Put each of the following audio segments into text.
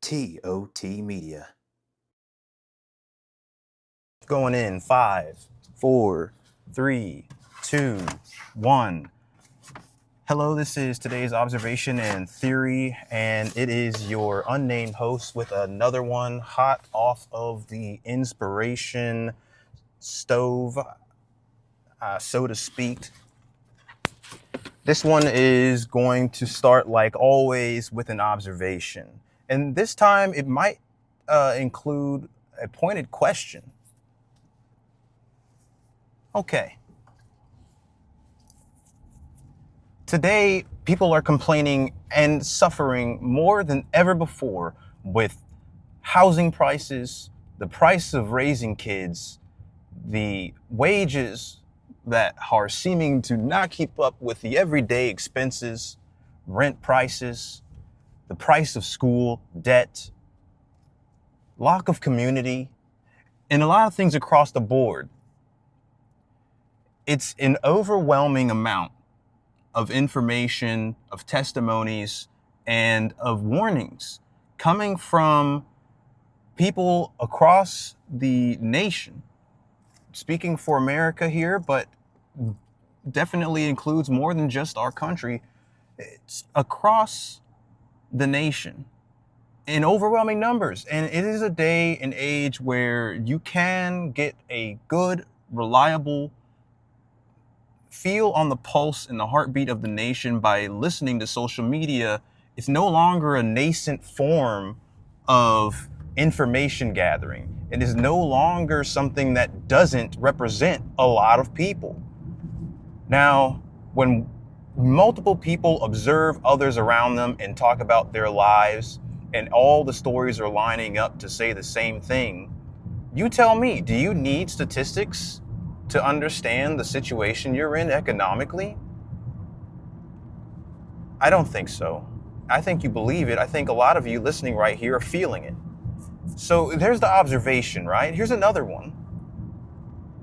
TOT Media. Going in 5, 4, 3, 2, 1. Hello, this is today's observation and theory, and it is your unnamed host with another one hot off of the inspiration stove, so to speak. This one is going to start, like always, with an observation. And this time it might include a pointed question. Okay. Today, people are complaining and suffering more than ever before with housing prices, the price of raising kids, the wages that are seeming to not keep up with the everyday expenses, rent prices, the price of school, debt, lack of community, and a lot of things across the board. It's an overwhelming amount of information, of testimonies, and of warnings coming from people across the nation. Speaking for America here, but definitely includes more than just our country. It's across the nation in overwhelming numbers. And it is a day and age where you can get a good, reliable feel on the pulse and the heartbeat of the nation by listening to social media. It's no longer a nascent form of information gathering. It is no longer something that doesn't represent a lot of people. Now, when multiple people observe others around them and talk about their lives, and all the stories are lining up to say the same thing, you tell me, do you need statistics to understand the situation you're in economically? I don't think so. I think you believe it. I think a lot of you listening right here are feeling it. So there's the observation, right? Here's another one.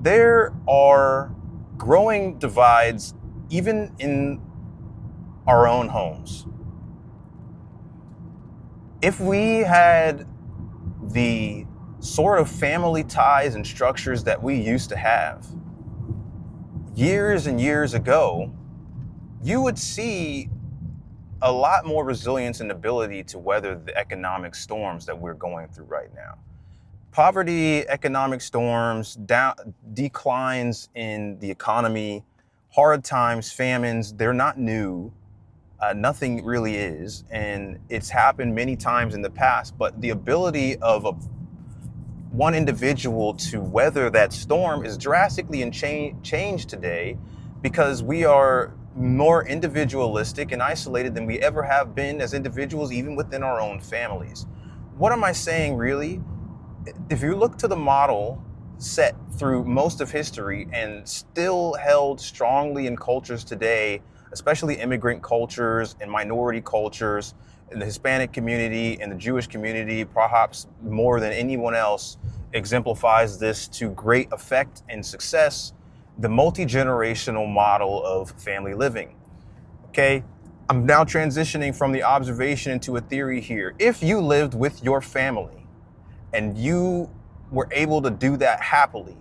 There are growing divides even in our own homes. If we had the sort of family ties and structures that we used to have years and years ago, you would see a lot more resilience and ability to weather the economic storms that we're going through right now. Poverty, economic storms, declines in the economy, hard times, famines, they're not new. Nothing really is. And it's happened many times in the past, but the ability of one individual to weather that storm is drastically changed today because we are more individualistic and isolated than we ever have been as individuals, even within our own families. What am I saying, really? If you look to the model set through most of history and still held strongly in cultures today, especially immigrant cultures and minority cultures, in the Hispanic community and the Jewish community, perhaps more than anyone else, exemplifies this to great effect and success, the multi-generational model of family living. Okay, I'm now transitioning from the observation into a theory here. If you lived with your family and you were able to do that happily,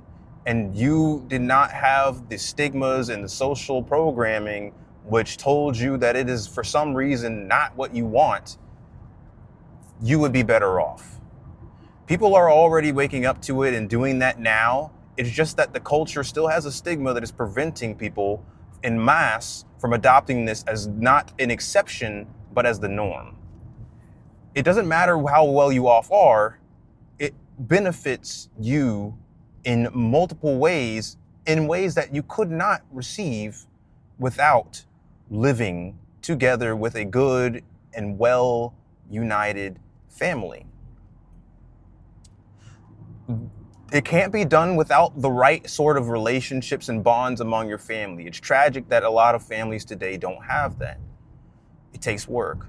and you did not have the stigmas and the social programming which told you that it is for some reason not what you want, you would be better off. People are already waking up to it and doing that now. It's just that the culture still has a stigma that is preventing people en masse from adopting this as not an exception, but as the norm. It doesn't matter how well you off are, it benefits you in multiple ways, in ways that you could not receive without living together with a good and well united family. It can't be done without the right sort of relationships and bonds among your family. It's tragic that a lot of families today don't have that. It takes work.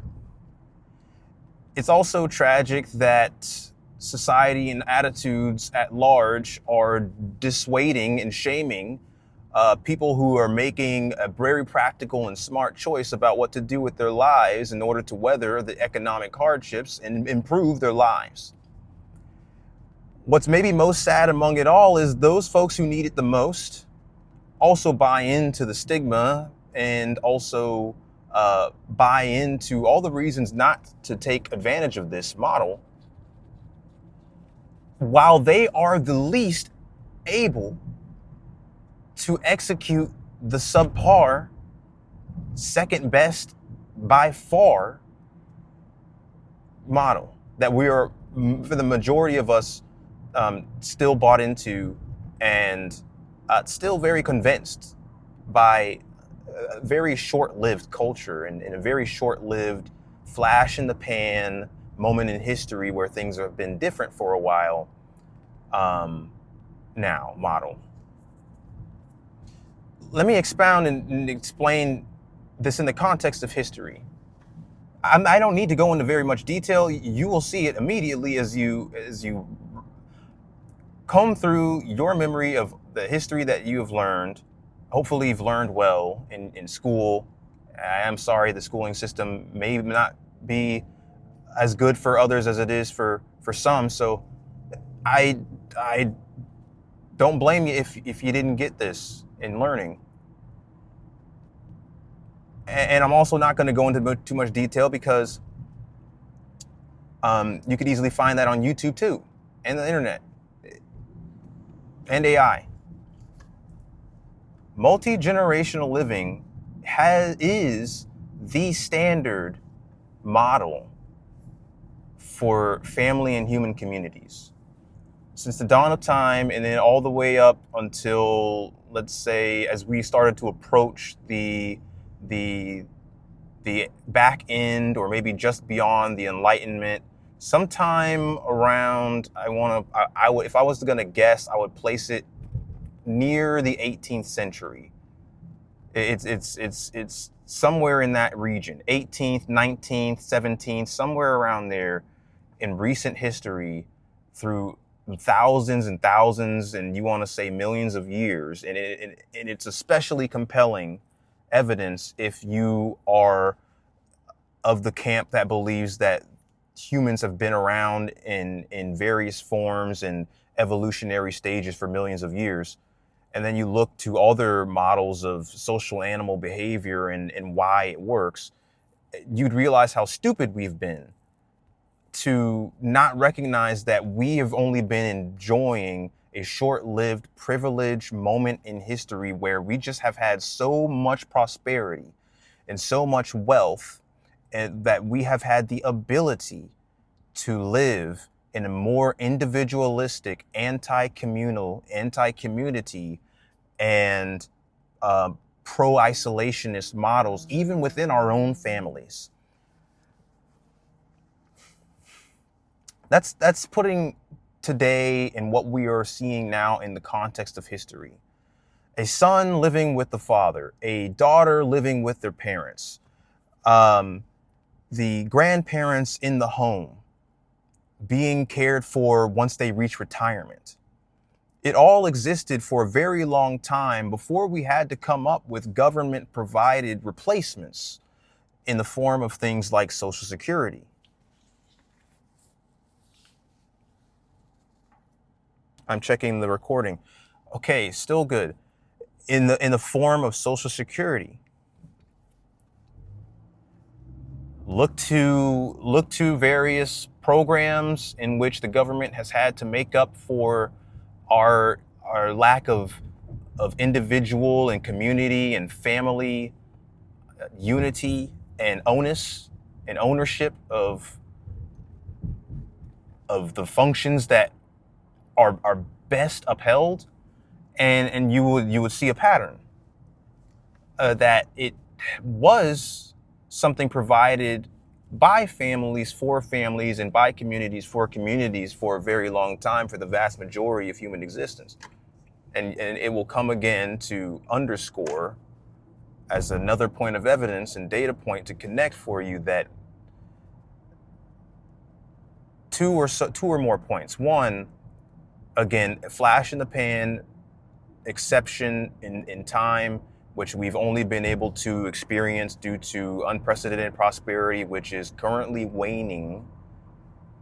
It's also tragic that society and attitudes at large are dissuading and shaming people who are making a very practical and smart choice about what to do with their lives in order to weather the economic hardships and improve their lives. What's maybe most sad among it all is those folks who need it the most also buy into the stigma and also buy into all the reasons not to take advantage of this model, while they are the least able to execute the subpar, second best by far model that we are, for the majority of us, still bought into and still very convinced by a very short-lived culture and a very short-lived flash in the pan moment in history where things have been different for a while now model. Let me expound and explain this in the context of history. I don't need to go into very much detail. You will see it immediately as you comb through your memory of the history that you have learned. Hopefully you've learned well in school. I am sorry the schooling system may not be as good for others as it is for some. So I don't blame you if you didn't get this in learning. And I'm also not going to go into too much detail because you could easily find that on YouTube too, and the internet, and AI. Multi-generational living is the standard model for family and human communities. Since the dawn of time, and then all the way up until, let's say, as we started to approach the back end, or maybe just beyond the Enlightenment, sometime around, if I was gonna guess, I would place it near the 18th century. It's somewhere in that region, 18th, 19th, 17th, somewhere around there in recent history, through thousands and thousands, and you want to say millions of years. And it's especially compelling evidence if you are of the camp that believes that humans have been around in various forms and evolutionary stages for millions of years. And then you look to other models of social animal behavior and why it works, you'd realize how stupid we've been to not recognize that we have only been enjoying a short-lived privileged moment in history where we just have had so much prosperity and so much wealth, and that we have had the ability to live in a more individualistic, anti-communal, anti-community, and pro-isolationist models, even within our own families. That's putting today and what we are seeing now in the context of history. A son living with the father, a daughter living with their parents, the grandparents in the home being cared for once they reach retirement. It all existed for a very long time before we had to come up with government provided replacements in the form of things like Social Security. I'm checking the recording. Okay, still good. In the form of Social Security. Look to various programs in which the government has had to make up for our lack of individual and community and family unity and onus and ownership of the functions that are best upheld, and you would see a pattern that it was something provided by families for families and by communities for communities for a very long time, for the vast majority of human existence. And it will come again to underscore, as another point of evidence and data point to connect for you, that two or more points. One, again, flash in the pan, exception in time, which we've only been able to experience due to unprecedented prosperity, which is currently waning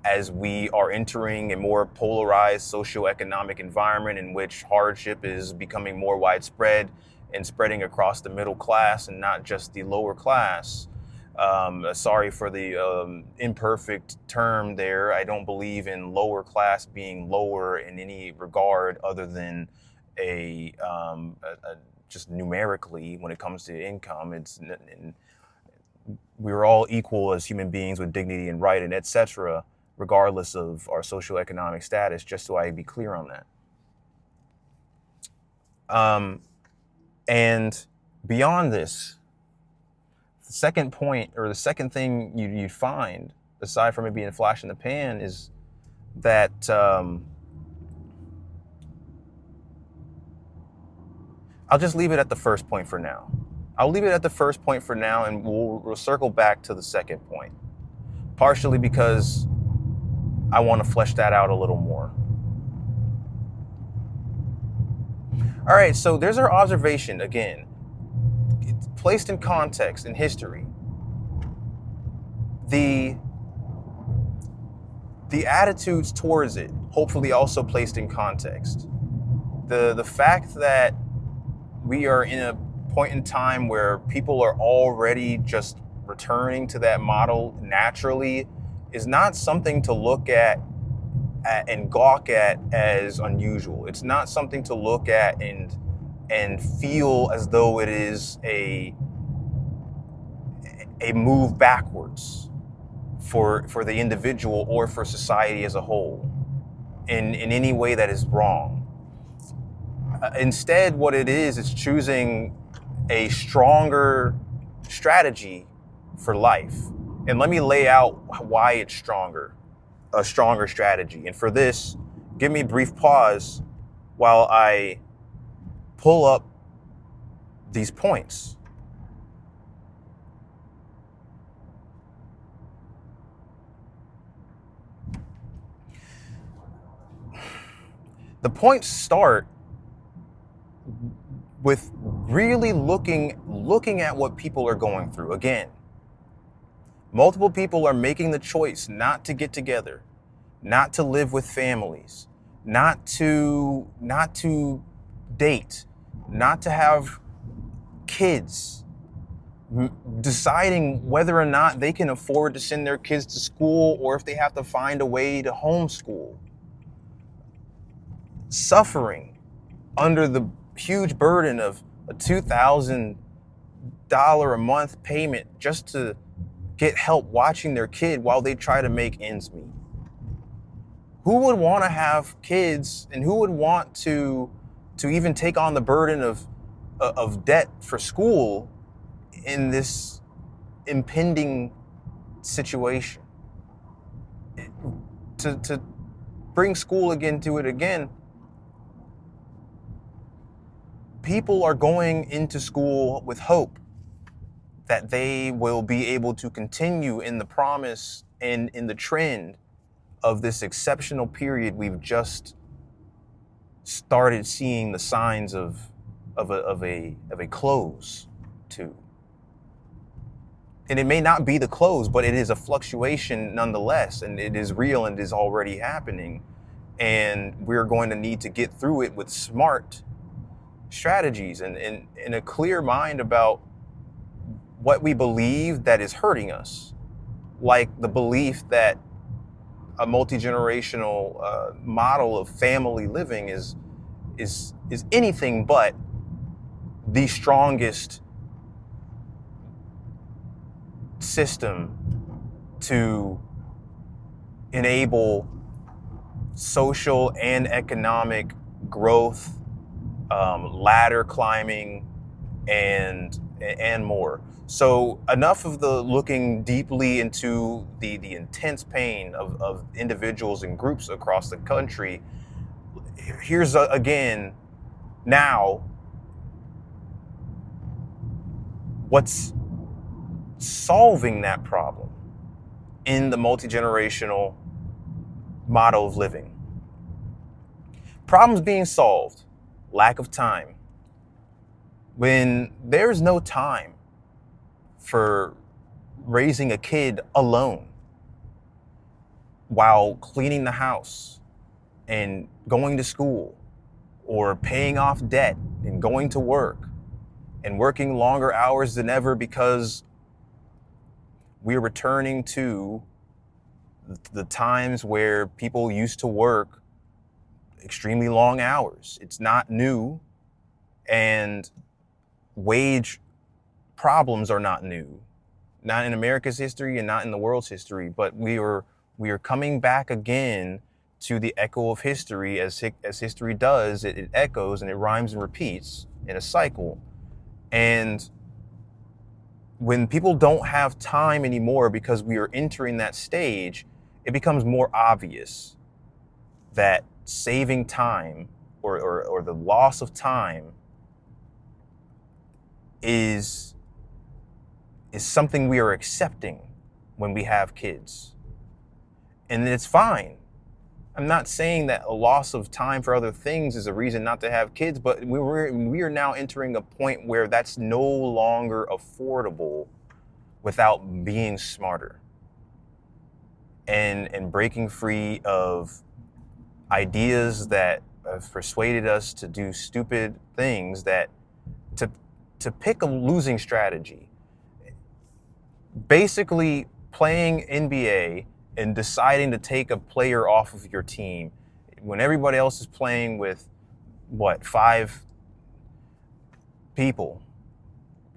as we are entering a more polarized socioeconomic environment in which hardship is becoming more widespread and spreading across the middle class and not just the lower class. Sorry for the imperfect term there. I don't believe in lower class being lower in any regard other than just numerically when it comes to income. We're all equal as human beings with dignity and right and etc., regardless of our socioeconomic status, just so I be clear on that. And beyond this, the second point, or the second thing you'd find, aside from it being a flash in the pan, is that I'll just leave it at the first point for now. I'll leave it at the first point for now, and we'll circle back to the second point, partially because I want to flesh that out a little more. All right, so there's our observation again. It's placed in context, in history. The attitudes towards it, hopefully also placed in context. The fact that we are in a point in time where people are already just returning to that model naturally is not something to look at and gawk at as unusual. It's not something to look at and feel as though it is a move backwards for the individual or for society as a whole in any way that is wrong. Instead, what it is choosing a stronger strategy for life. And let me lay out why it's a stronger strategy. And for this, give me a brief pause while I pull up these points. The points start with really looking at what people are going through. Again, multiple people are making the choice not to get together, not to live with families, not to date, not to have kids, deciding whether or not they can afford to send their kids to school or if they have to find a way to homeschool. Suffering under the huge burden of a $2,000 a month payment just to get help watching their kid while they try to make ends meet. Who would want to have kids, and who would want to even take on the burden of debt for school in this impending situation? To bring school into it again, people are going into school with hope that they will be able to continue in the promise and in the trend of this exceptional period we've just started seeing the signs of a close to. And it may not be the close, but it is a fluctuation nonetheless, and it is real and it is already happening. And we're going to need to get through it with smart strategies and a clear mind about what we believe that is hurting us, like the belief that a multi-generational model of family living is anything but the strongest system to enable social and economic growth, ladder climbing, and more. So enough of the looking deeply into the intense pain of individuals and groups across the country. Here's again now what's solving that problem in the multi-generational model of living. Problems being solved. lack of time. When there's no time for raising a kid alone while cleaning the house and going to school or paying off debt and going to work and working longer hours than ever because we're returning to the times where people used to work extremely long hours. It's not new, and wage problems are not new, not in America's history and not in the world's history, but we are coming back again to the echo of history. As history does, it echoes and it rhymes and repeats in a cycle. And when people don't have time anymore because we are entering that stage, it becomes more obvious that saving time or the loss of time is something we are accepting when we have kids. And it's fine. I'm not saying that a loss of time for other things is a reason not to have kids, but we are now entering a point where that's no longer affordable without being smarter and breaking free of ideas that have persuaded us to do stupid things, that to pick a losing strategy. Basically playing NBA and deciding to take a player off of your team when everybody else is playing with 5 people,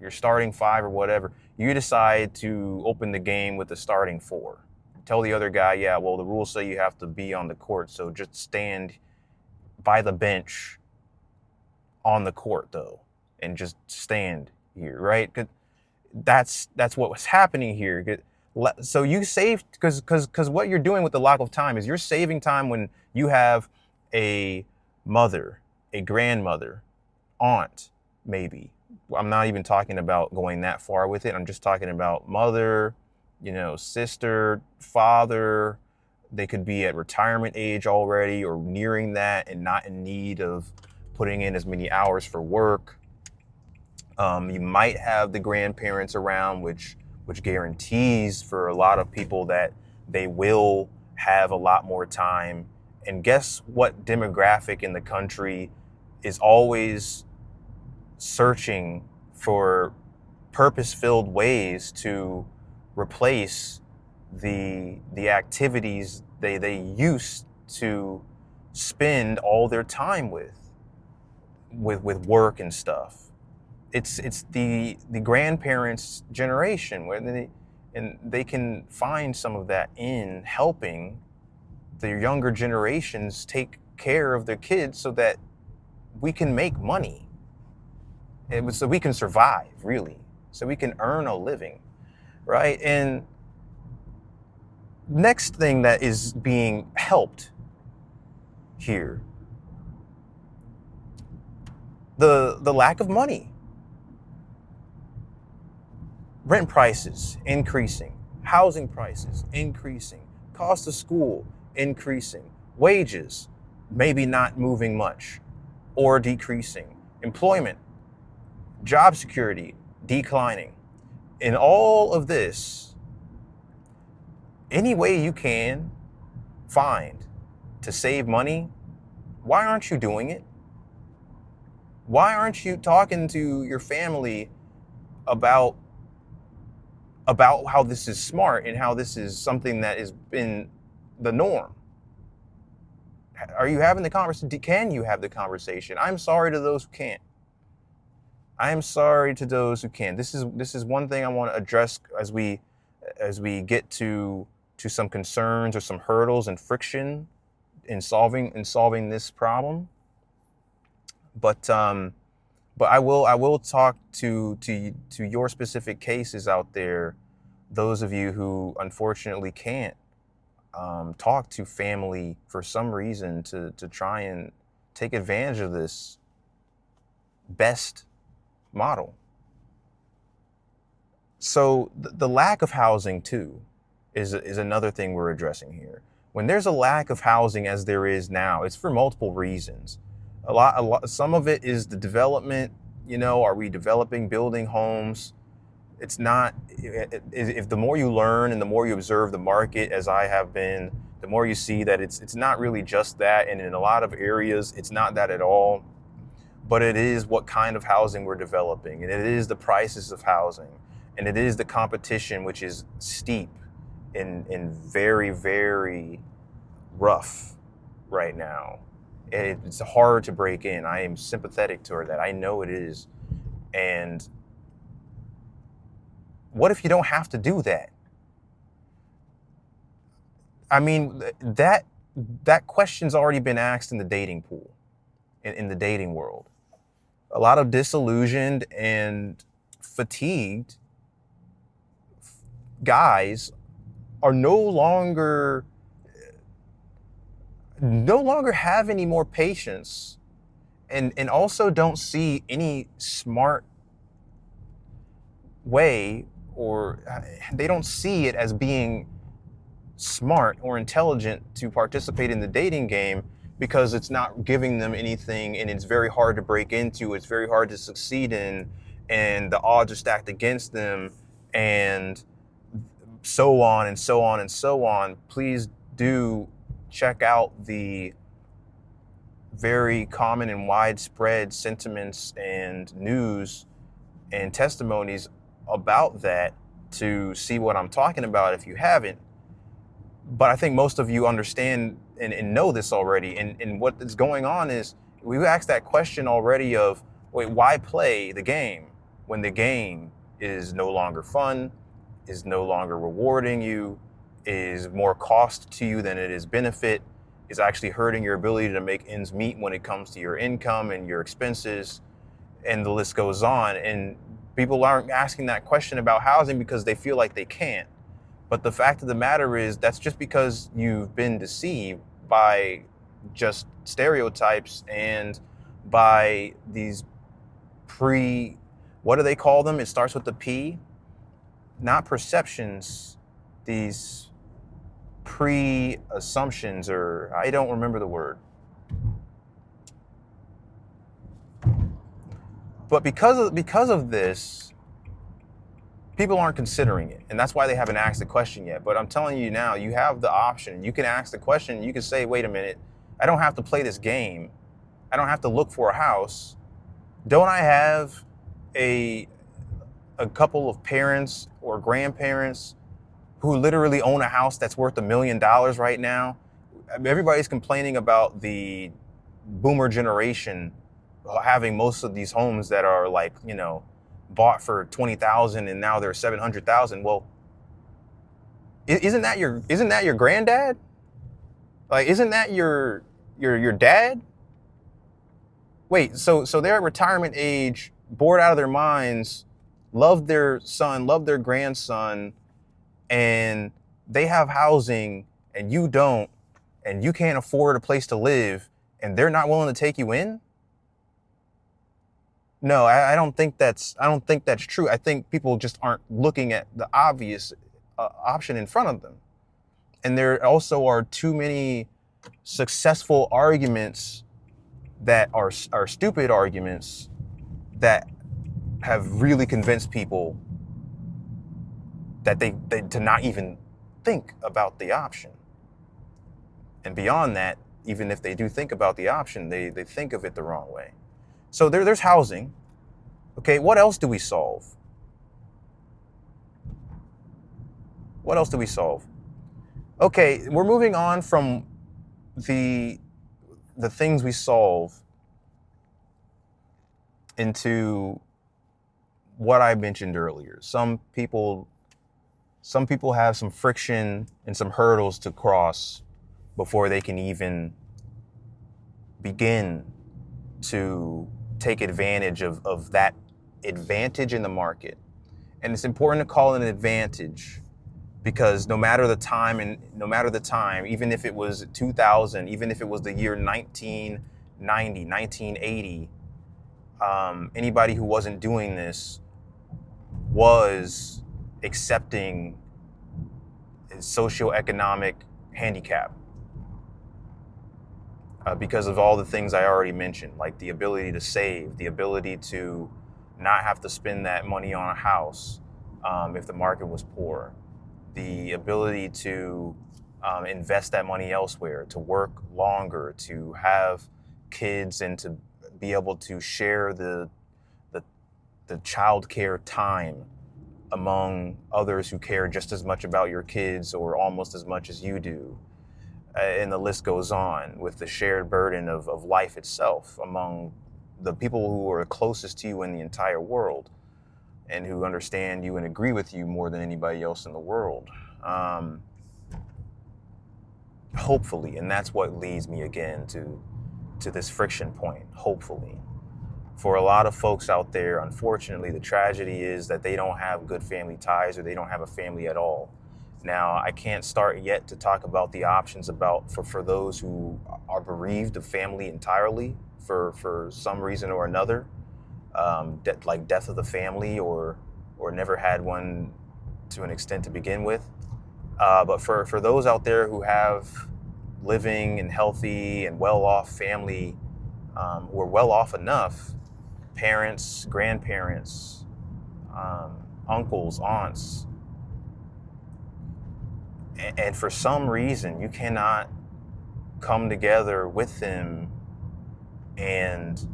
you're starting 5 or whatever, you decide to open the game with the starting 4. Tell the other guy, yeah, well, the rules say you have to be on the court, so just stand by the bench on the court though, and just stand here, right? That's what was happening here. So you save, because what you're doing with the lack of time is you're saving time when you have a mother, a grandmother, aunt, maybe. I'm not even talking about going that far with it. I'm just talking about mother, sister, father. They could be at retirement age already or nearing that and not in need of putting in as many hours for work. You might have the grandparents around, which guarantees for a lot of people that they will have a lot more time. And guess what demographic in the country is always searching for purpose-filled ways to replace the activities they used to spend all their time with work and stuff. It's the grandparents' generation where they can find some of that in helping the younger generations take care of their kids so that we can make money. So we can survive, really. So we can earn a living, right? And next thing that is being helped here, the lack of money. Rent prices increasing, housing prices increasing, cost of school increasing, wages maybe not moving much or decreasing, employment, job security declining. In all of this, any way you can find to save money, why aren't you doing it? Why aren't you talking to your family about how this is smart and how this is something that has been the norm? Are you having the conversation? Can you have the conversation? I'm sorry to those who can't. I am sorry to those who can. This is one thing I want to address as we get to some concerns or some hurdles and friction in solving this problem. But I will talk to your specific cases out there, those of you who unfortunately can't talk to family for some reason to try and take advantage of this best model. So the lack of housing too is another thing we're addressing here. When there's a lack of housing as there is now, it's for multiple reasons. Some of it is the development. Are we developing, building homes? It's not. If the more you learn and the more you observe the market, as I have been, the more you see that it's not really just that, and in a lot of areas, it's not that at all. But it is what kind of housing we're developing, and it is the prices of housing, and it is the competition, which is steep and very, very rough right now. It's hard to break in. I am sympathetic toward that. I know it is. And what if you don't have to do that? I mean, that question's already been asked in the dating pool, in the dating world. A lot of disillusioned and fatigued guys are no longer have any more patience, and also don't see any smart way, or they don't see it as being smart or intelligent to participate in the dating game, because it's not giving them anything, and it's very hard to break into, it's very hard to succeed in, and the odds are stacked against them, and so on and so on and so on. Please do check out the very common and widespread sentiments and news and testimonies about that to see what I'm talking about if you haven't. But I think most of you understand and know this already. And what is going on is, we've asked that question already of, wait, why play the game when the game is no longer fun, is no longer rewarding you, is more cost to you than it is benefit, is actually hurting your ability to make ends meet when it comes to your income and your expenses, and the list goes on. And people aren't asking that question about housing because they feel like they can't. But the fact of the matter is, that's just because you've been deceived by just stereotypes and by these what do they call them? It starts with the P, not perceptions, these pre-assumptions, or I don't remember the word. But because of this, people aren't considering it, and that's why they haven't asked the question yet. But I'm telling you now, you have the option. You can ask the question. You can say, wait a minute, I don't have to play this game. I don't have to look for a house. Don't I have a couple of parents or grandparents who literally own a house that's worth $1 million right now? Everybody's complaining about the boomer generation having most of these homes that are like, bought for $20,000 and now they're $700,000. Well, isn't that your granddad? Like, isn't that your dad? Wait, so they're at retirement age, bored out of their minds, love their son, love their grandson, and they have housing and you don't, and you can't afford a place to live, and they're not willing to take you in? No, I don't think that's true. I think people just aren't looking at the obvious option in front of them. And there also are too many successful arguments that are stupid arguments that have really convinced people that they to not even think about the option. And beyond that, even if they do think about the option, they think of it the wrong way. So there's housing. Okay, what else do we solve? What else do we solve? Okay, we're moving on from the things we solve into what I mentioned earlier. Some people have some friction and some hurdles to cross before they can even begin to take advantage of that advantage in the market. And it's important to call it an advantage, because no matter the time, even if it was 2000, even if it was the year 1990, 1980, anybody who wasn't doing this was accepting a socioeconomic handicap. because of all the things I already mentioned, like the ability to save, the ability to not have to spend that money on a house if the market was poor, the ability to invest that money elsewhere, to work longer, to have kids, and to be able to share the, the child care time among others who care just as much about your kids or almost as much as you do. And the list goes on with the shared burden of life itself among the people who are closest to you in the entire world and who understand you and agree with you more than anybody else in the world. Hopefully, and that's what leads me again to this friction point, hopefully. For a lot of folks out there, unfortunately, the tragedy is that they don't have good family ties or they don't have a family at all. Now, I can't start yet to talk about the options for those who are bereaved of family entirely for some reason or another, like death of the family or never had one to an extent to begin with. But for those out there who have living and healthy and well-off family, who are well off enough, parents, grandparents, uncles, aunts, and for some reason you cannot come together with them and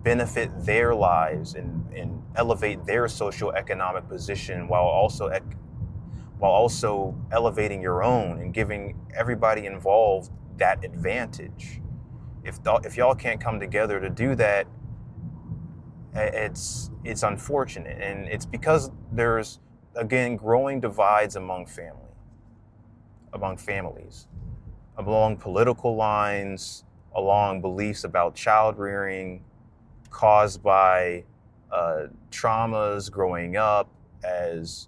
benefit their lives and elevate their socioeconomic position while also elevating your own and giving everybody involved that advantage. If y'all can't come together to do that, it's unfortunate, and it's because there's again growing divides among families, along political lines, along beliefs about child rearing caused by traumas growing up, as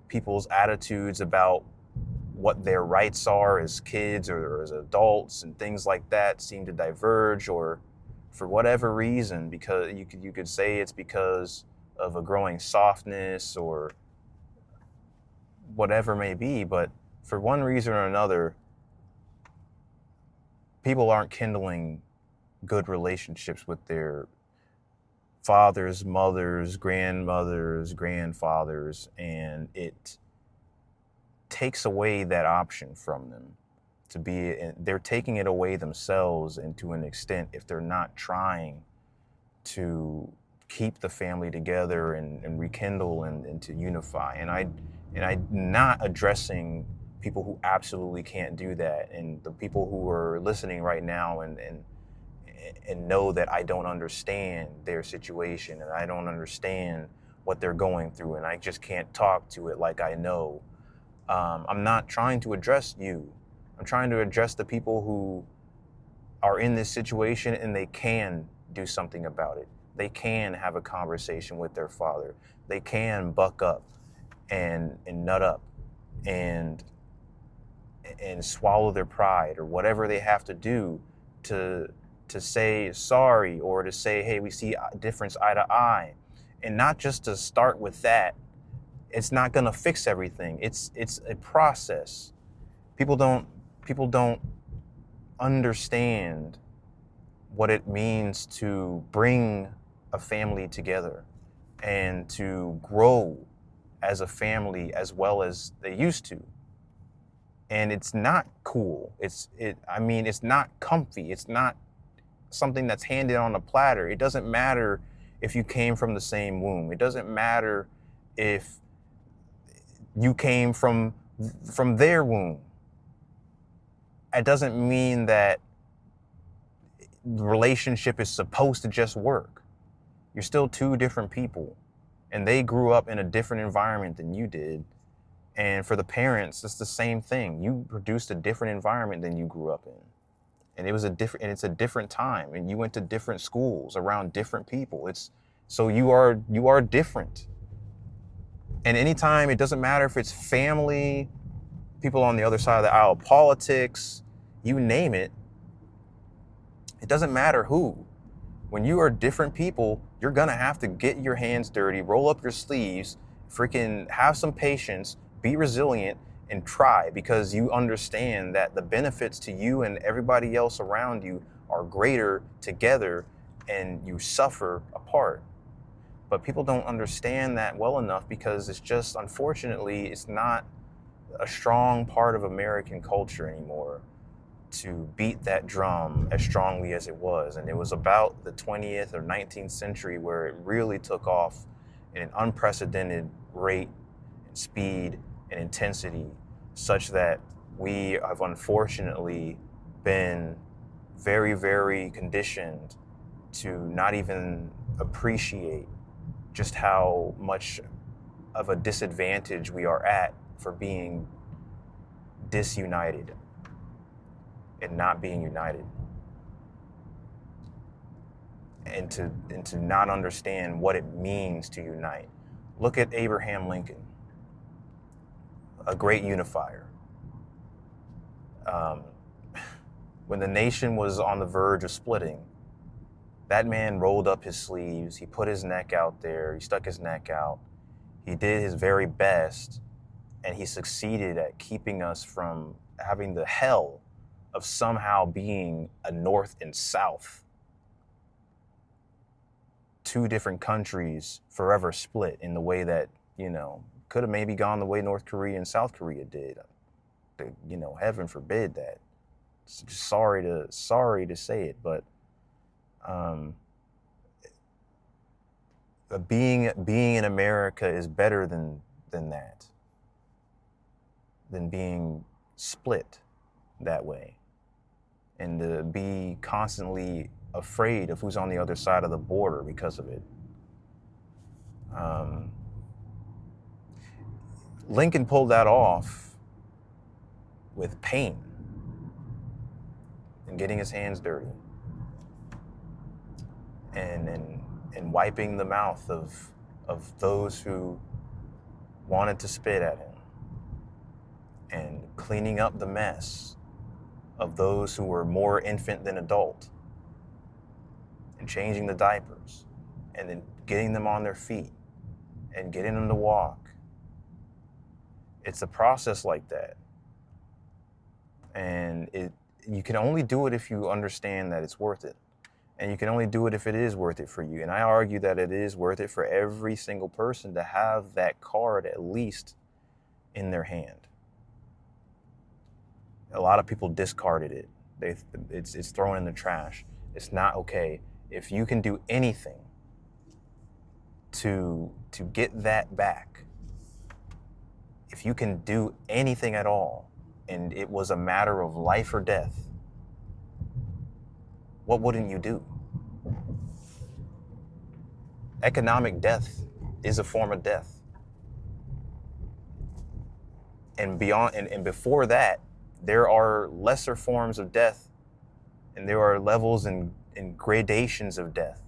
people's attitudes about what their rights are as kids or as adults and things like that seem to diverge, or for whatever reason, because you could say it's because of a growing softness or whatever may be, but for one reason or another, people aren't kindling good relationships with their fathers, mothers, grandmothers, grandfathers, and it takes away that option from them they're taking it away themselves, and to an extent, if they're not trying to keep the family together and rekindle and to unify. And I'm not addressing people who absolutely can't do that, and the people who are listening right now and know that I don't understand their situation and I don't understand what they're going through, and I just can't talk to it like I know. I'm not trying to address you. I'm trying to address the people who are in this situation and they can do something about it. They can have a conversation with their father. They can buck up and nut up and swallow their pride or whatever they have to do to say sorry, or to say, hey, we see a difference eye to eye. And not just to start with that. It's not going to fix everything. It's a process. People don't understand what it means to bring a family together and to grow as a family as well as they used to. And it's not cool. It's not comfy. It's not something that's handed on a platter. It doesn't matter if you came from the same womb. It doesn't matter if you came from their womb. It doesn't mean that the relationship is supposed to just work. You're still two different people, and they grew up in a different environment than you did. And for the parents, it's the same thing. You produced a different environment than you grew up in. And it's a different time, and you went to different schools around different people. So you are different. And anytime, it doesn't matter if it's family, people on the other side of the aisle, politics, you name it, it doesn't matter who. When you are different people, you're gonna have to get your hands dirty, roll up your sleeves, freaking have some patience, be resilient, and try, because you understand that the benefits to you and everybody else around you are greater together, and you suffer apart. But people don't understand that well enough, because it's just, unfortunately, it's not a strong part of American culture anymore to beat that drum as strongly as it was. And it was about the 20th or 19th century where it really took off in an unprecedented rate and speed and intensity, such that we have unfortunately been very, very conditioned to not even appreciate just how much of a disadvantage we are at for being disunited and not being united, and to not understand what it means to unite. Look at Abraham Lincoln, a great unifier. When the nation was on the verge of splitting, that man rolled up his sleeves, he put his neck out there, he stuck his neck out, he did his very best, and he succeeded at keeping us from having the hell of somehow being a North and South, two different countries forever split in the way that, could have maybe gone the way North Korea and South Korea did. Heaven forbid that. Sorry to say it, but being in America is better than that, than being split that way, and to be constantly afraid of who's on the other side of the border because of it. Lincoln pulled that off with pain and getting his hands dirty and wiping the mouth of those who wanted to spit at him, and cleaning up the mess of those who were more infant than adult, and changing the diapers, and then getting them on their feet and getting them to walk. It's a process like that. And you can only do it if you understand that it's worth it. And you can only do it if it is worth it for you. And I argue that it is worth it for every single person to have that card at least in their hand. A lot of people discarded it. It's thrown in the trash. It's not okay. If you can do anything to get that back, if you can do anything at all, and it was a matter of life or death, what wouldn't you do? Economic death is a form of death. And beyond and before that, there are lesser forms of death, and there are levels and gradations of death.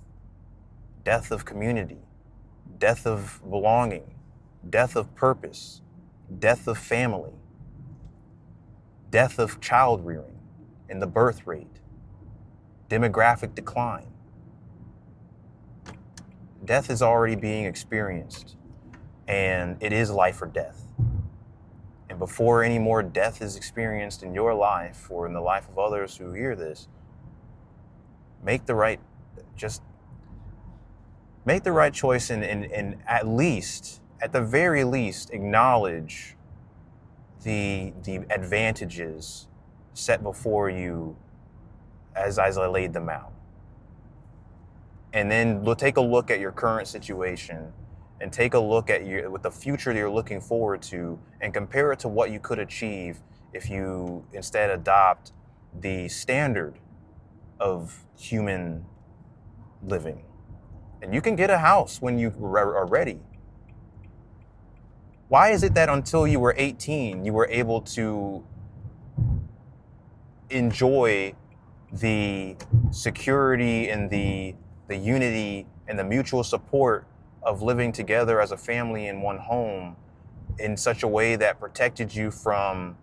Death of community, death of belonging, death of purpose, death of family, death of child rearing and the birth rate, demographic decline. Death is already being experienced, and it is life or death. And before any more death is experienced in your life or in the life of others who hear this, make the right choice, and at the very least, acknowledge the advantages set before you as I laid them out. And then take a look at your current situation, and take a look at with the future that you're looking forward to, and compare it to what you could achieve if you instead adopt the standard of human living. And you can get a house when you are ready. Why is it that until you were 18, you were able to enjoy the security and the unity and the mutual support of living together as a family in one home in such a way that protected you from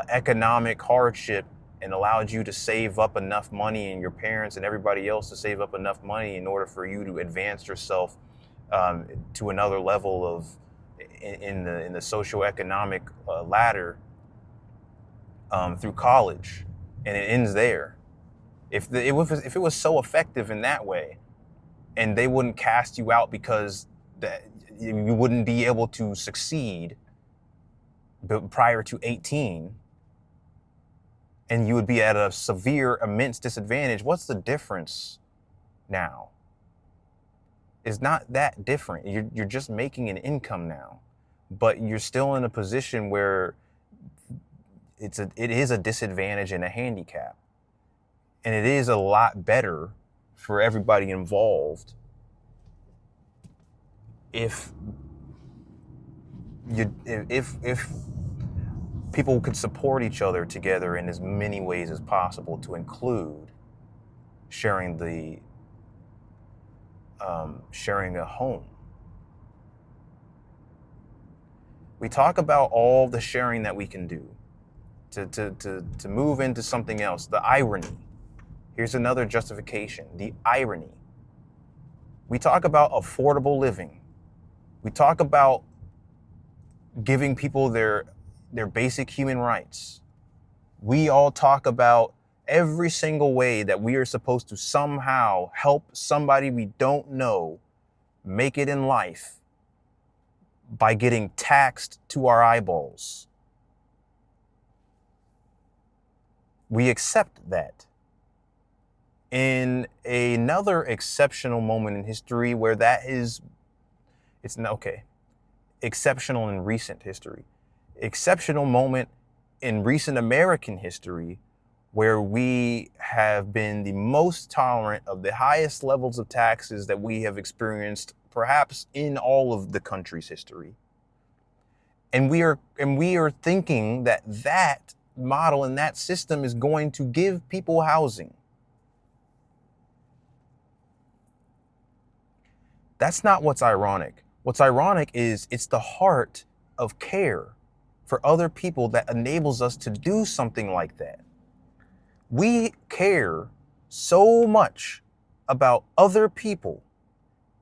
economic hardship and allowed you to save up enough money, and your parents and everybody else to save up enough money in order for you to advance yourself to another level of in the socioeconomic ladder through college, and it ends there. If it was so effective in that way, and they wouldn't cast you out because that you wouldn't be able to succeed prior to 18, and you would be at a severe, immense disadvantage, what's the difference now? It's not that different. You're just making an income now, but you're still in a position where it is a disadvantage and a handicap. And it is a lot better for everybody involved if people could support each other together in as many ways as possible, to include sharing a home. We talk about all the sharing that we can do to move into something else. The irony. Here's another justification. The irony. We talk about affordable living. We talk about giving people their basic human rights. We all talk about every single way that we are supposed to somehow help somebody we don't know make it in life by getting taxed to our eyeballs. We accept that. In another exceptional moment in history where exceptional in recent history. Exceptional moment in recent American history where we have been the most tolerant of the highest levels of taxes that we have experienced perhaps in all of the country's history. And we are thinking that model and that system is going to give people housing. That's not what's ironic. What's ironic is it's the heart of care for other people that enables us to do something like that. We care so much about other people,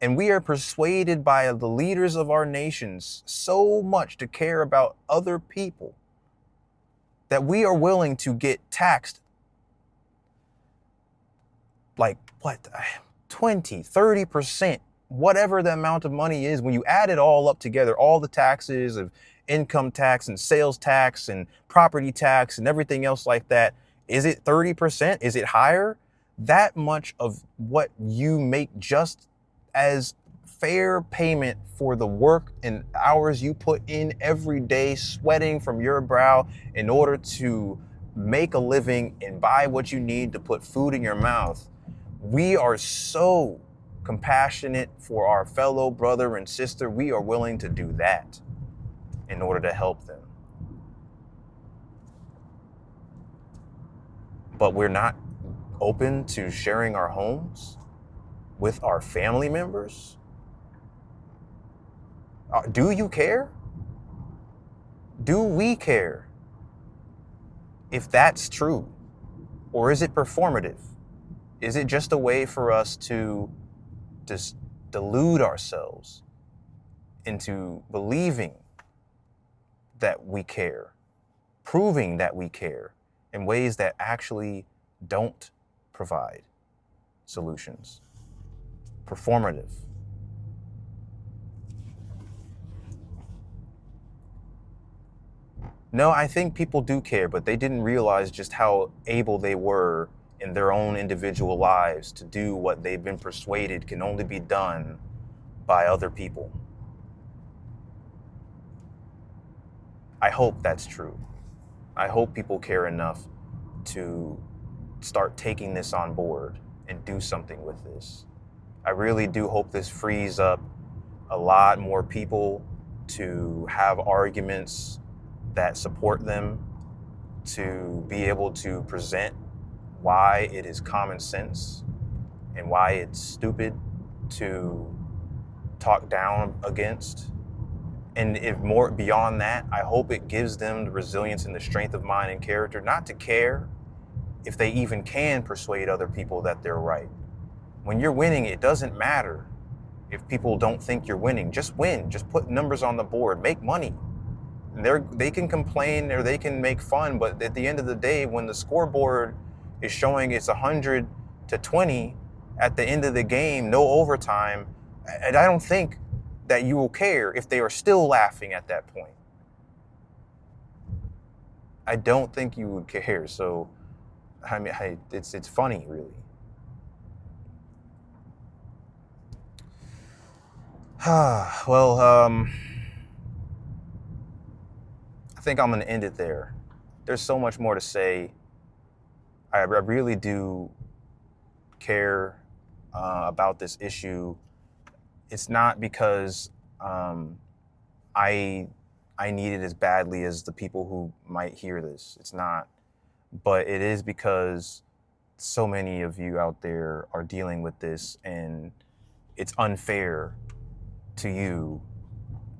and we are persuaded by the leaders of our nations so much to care about other people that we are willing to get taxed like 20, 30%, whatever the amount of money is. When you add it all up together, all the taxes of income tax and sales tax and property tax and everything else like that, is it 30%? Is it higher? That much of what you make just as fair payment for the work and hours you put in every day, sweating from your brow in order to make a living and buy what you need to put food in your mouth. We are so compassionate for our fellow brother and sister. We are willing to do that in order to help them. But we're not open to sharing our homes with our family members. Do you care? Do we care? If that's true, or is it performative? Is it just a way for us to just delude ourselves into believing that we care, proving that we care in ways that actually don't provide solutions? Performative. No, I think people do care, but they didn't realize just how able they were in their own individual lives to do what they've been persuaded can only be done by other people. I hope that's true. I hope people care enough to start taking this on board and do something with this. I really do hope this frees up a lot more people to have arguments that support them, to be able to present why it is common sense and why it's stupid to talk down against. And if more beyond that, I hope it gives them the resilience and the strength of mind and character not to care if they even can persuade other people that they're right. When you're winning, it doesn't matter If people don't think you're winning, just win. Just put numbers on the board. Make money. They can complain or they can make fun, but at the end of the day, when the scoreboard is showing it's 100-20 at the end of the game, no overtime, and I don't think that you will care if they are still laughing at that point. I don't think you would care. So, I mean, it's funny, really. Well, I think I'm gonna end it there. There's so much more to say. I really do care about this issue. It's not because I need it as badly as the people who might hear this. It's not, but it is because so many of you out there are dealing with this, and it's unfair to you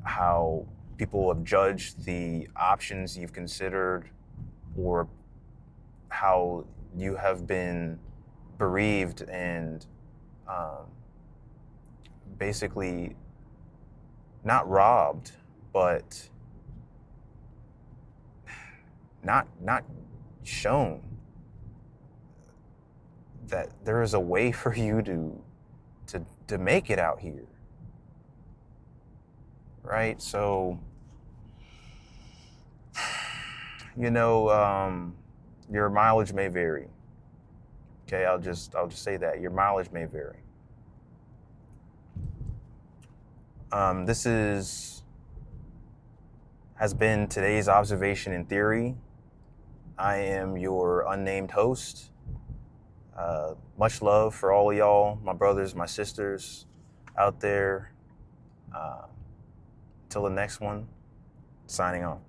how people have judged the options you've considered, or how you have been bereaved and basically not robbed, but not shown that there is a way for you to make it out here, right? So, you know, your mileage may vary. Okay, I'll just say that your mileage may vary. This has been today's observation in theory. I am your unnamed host. Much love for all of y'all, my brothers, my sisters out there. Till the next one, signing off.